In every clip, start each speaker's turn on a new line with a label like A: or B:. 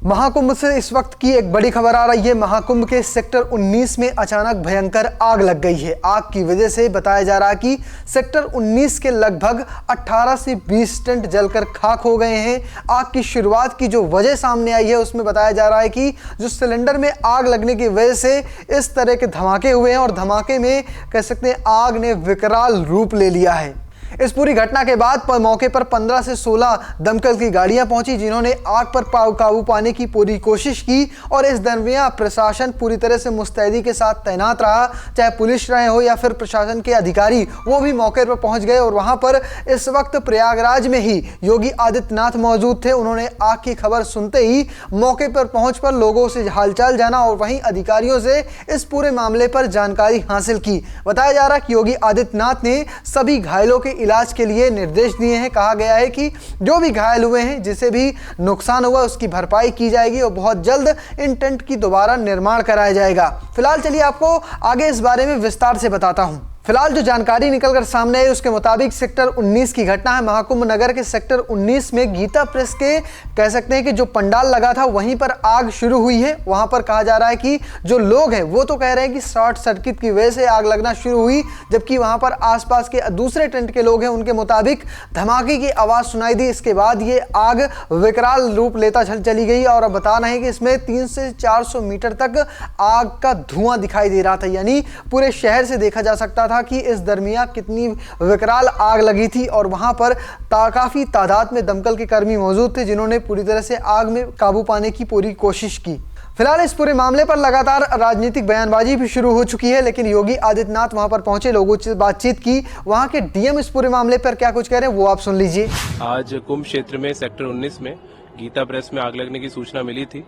A: महाकुंभ से इस वक्त की एक बड़ी खबर आ रही है। महाकुंभ के सेक्टर 19 में अचानक भयंकर आग लग गई है। आग की वजह से बताया जा रहा है कि सेक्टर 19 के लगभग 18 से 20 टेंट जलकर खाक हो गए हैं। आग की शुरुआत की जो वजह सामने आई है उसमें बताया जा रहा है कि जो सिलेंडर में आग लगने की वजह से इस तरह के धमाके हुए हैं और धमाके में कह सकते हैं आग ने विकराल रूप ले लिया है। इस पूरी घटना के बाद मौके पर 15 से 16 दमकल की गाड़ियां पहुंची, जिन्होंने आग पर काबू पाने की पूरी कोशिश की और इस दरमियान प्रशासन पूरी तरह से मुस्तैदी के साथ तैनात रहा। चाहे पुलिस रहे हो या फिर प्रशासन के अधिकारी, वो भी मौके पर पहुंच गए और वहां पर इस वक्त प्रयागराज में ही योगी आदित्यनाथ मौजूद थे। उन्होंने आग की खबर सुनते ही मौके पर पहुंच कर लोगों से हालचाल जाना और वहीं अधिकारियों से इस पूरे मामले पर जानकारी हासिल की। बताया जा रहा है कि योगी आदित्यनाथ ने सभी घायलों के इलाज के लिए निर्देश दिए हैं। कहा गया है कि जो भी घायल हुए हैं, जिसे भी नुकसान हुआ, उसकी भरपाई की जाएगी और बहुत जल्द इन टेंट की दोबारा निर्माण कराया जाएगा। फिलहाल चलिए आपको आगे इस बारे में विस्तार से बताता हूं। फिलहाल जो जानकारी निकलकर सामने आई उसके मुताबिक सेक्टर 19 की घटना है। महाकुंभ नगर के सेक्टर 19 में गीता प्रेस के कह सकते हैं कि जो पंडाल लगा था वहीं पर आग शुरू हुई है। वहां पर कहा जा रहा है कि जो लोग हैं वो तो कह रहे हैं कि शॉर्ट सर्किट की वजह से आग लगना शुरू हुई, जबकि वहां पर आसपास के दूसरे टेंट के लोग हैं उनके मुताबिक धमाके की आवाज सुनाई दी। इसके बाद ये आग विकराल रूप लेता चली गई और बता रहे हैं कि इसमें 300 से 400 मीटर तक आग का धुआं दिखाई दे रहा था। यानी पूरे शहर से देखा जा सकता था कि इस दरमियान कितनी विकराल आग लगी थी और वहां पर काफी तादाद में दमकल के कर्मी मौजूद थे, जिन्होंने पूरी तरह से आग में काबू पाने की पूरी कोशिश की। फिलहाल इस पूरे मामले पर लगातार राजनीतिक बयानबाजी भी शुरू हो चुकी है, लेकिन योगी आदित्यनाथ वहां पर पहुंचे, लोगों से बातचीत की। वहां के डीएम इस पूरे मामले पर क्या कुछ कह रहे हैं वो आप सुन लीजिए।
B: आज कुंभ क्षेत्र में सेक्टर 19 में गीता प्रेस में आग लगने की सूचना मिली थी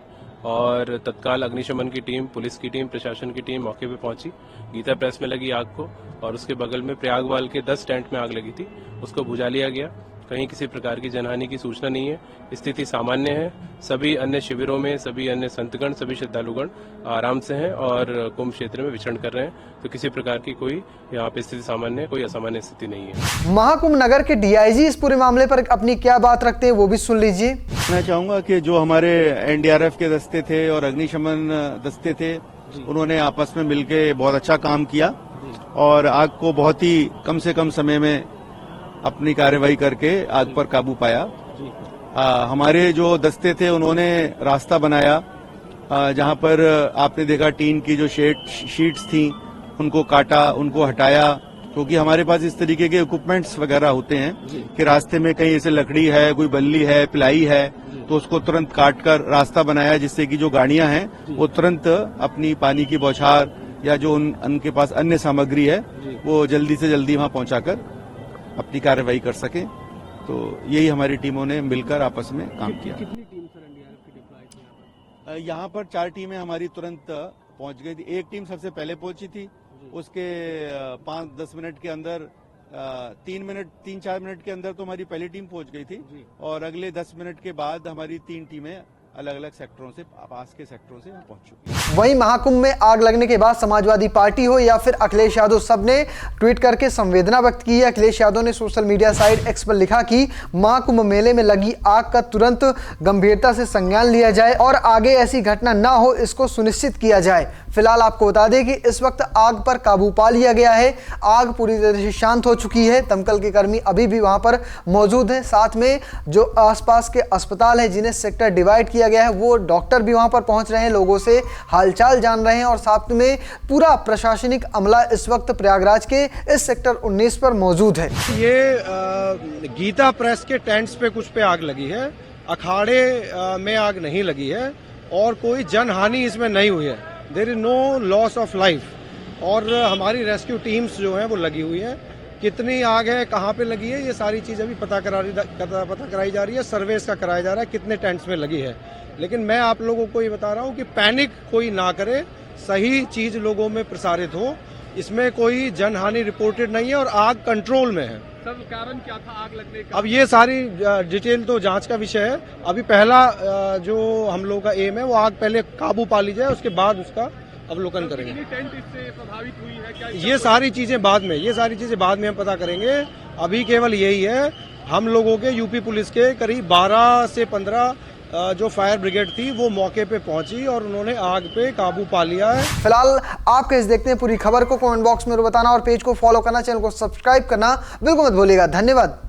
B: और तत्काल अग्निशमन की टीम, पुलिस की टीम, प्रशासन की टीम मौके पे पहुंची। गीता प्रेस में लगी आग को और उसके बगल में प्रयागवाल के 10 टेंट में आग लगी थी, उसको बुझा लिया गया। कहीं किसी प्रकार की जनहानि की सूचना नहीं है, स्थिति सामान्य है। सभी अन्य शिविरों में सभी अन्य संतगण, सभी श्रद्धालुगण आराम से हैं और कुंभ क्षेत्र में विचरण कर रहे हैं, तो किसी प्रकार की कोई यहाँ पे स्थिति सामान्य है, कोई असामान्य स्थिति नहीं है।
A: महाकुंभ नगर के डीआईजी इस पूरे मामले पर अपनी क्या बात रखते हैं वो भी सुन लीजिए।
C: मैं चाहूंगा कि जो हमारे एनडीआरएफ के दस्ते थे और अग्निशमन दस्ते थे, उन्होंने आपस में मिलकर बहुत अच्छा काम किया और आग को बहुत ही कम से कम समय में अपनी कार्यवाही करके आग पर काबू पाया। हमारे जो दस्ते थे उन्होंने रास्ता बनाया, जहां पर आपने देखा टीन की जो शीट्स थी उनको काटा, उनको हटाया, क्योंकि हमारे पास इस तरीके के इक्विपमेंट्स वगैरह होते हैं कि रास्ते में कहीं ऐसे लकड़ी है, कोई बल्ली है, पिलाई है, तो उसको तुरंत काट कर रास्ता बनाया, जिससे कि जो गाड़ियां हैं वो तुरंत अपनी पानी की बौछार या जो उनके पास अन्य सामग्री है वो जल्दी से जल्दी वहां पहुंचाकर अपनी कार्यवाही कर सके। तो यही हमारी टीमों ने मिलकर आपस में काम किया।
D: कितनी टीम सर एनडीआरएफ की डिप्लॉय थी
C: यहाँ पर 4 टीमें हमारी तुरंत पहुंच गई थी। एक टीम सबसे पहले पहुंची थी, उसके 5-10 मिनट के अंदर 3-4 मिनट के अंदर तो हमारी पहली टीम पहुंच गई थी और अगले 10 मिनट के बाद हमारी 3 टीमें अलग अलग सेक्टरों से, पास के सेक्टरों से पहुंच चुकी है।
A: वहीं महाकुंभ में आग लगने के बाद समाजवादी पार्टी हो या फिर अखिलेश यादव, सबने ट्वीट करके संवेदना व्यक्त की है। अखिलेश यादव ने सोशल मीडिया साइट एक्स पर लिखा कि महाकुंभ मेले में लगी आग का तुरंत गंभीरता से संज्ञान लिया जाए और आगे ऐसी घटना ना हो, इसको सुनिश्चित किया जाए। फिलहाल आपको बता दें कि इस वक्त आग पर काबू पा लिया गया है। आग पूरी तरह से शांत हो चुकी है। दमकल के कर्मी अभी भी वहां पर मौजूद हैं। साथ में जो आसपास के अस्पताल हैं जिन्हें सेक्टर डिवाइड किया गया है, वो डॉक्टर भी वहां पर पहुंच रहे हैं, लोगों से हालचाल जान रहे हैं और साथ में पूरा प्रशासनिक अमला इस वक्त प्रयागराज के इस सेक्टर 19 पर मौजूद है।
D: ये गीता प्रेस के टेंट्स पे कुछ पे आग लगी है, अखाड़े में आग नहीं लगी है और कोई जनहानि इसमें नहीं हुई है। There is no loss of life और हमारी रेस्क्यू टीम्स जो हैं वो लगी हुई हैं। कितनी आग है, कहाँ पे लगी है, ये सारी चीज़ अभी पता कराई जा रही है, सर्वे इसका कराया जा रहा है कितने टेंट्स में लगी है। लेकिन मैं आप लोगों को ये बता रहा हूँ कि पैनिक कोई ना करे, सही चीज़ लोगों में प्रसारित हो। इसमें कोई जनहानि रिपोर्टेड नहीं है और आग कंट्रोल में है।
E: सर कारण क्या था आग लगने का?
D: अब ये सारी डिटेल तो जांच का विषय है। अभी पहला जो हम लोगों का एम है वो आग पहले काबू पा ली जाए, उसके बाद उसका अवलोकन करेंगे।
E: टेंट इससे प्रभावित हुई है क्या?
D: ये सारी चीजें बाद में हम पता करेंगे। अभी केवल यही है, हम लोगों के यूपी पुलिस के करीब 12 से 15 जो फायर ब्रिगेड थी वो मौके पे पहुंची और उन्होंने आग पे काबू पा लिया है।
A: फिलहाल आप कैसे देखते हैं पूरी खबर को कमेंट बॉक्स में बताना और पेज को फॉलो करना, चैनल को सब्सक्राइब करना बिल्कुल मत भूलिएगा। धन्यवाद।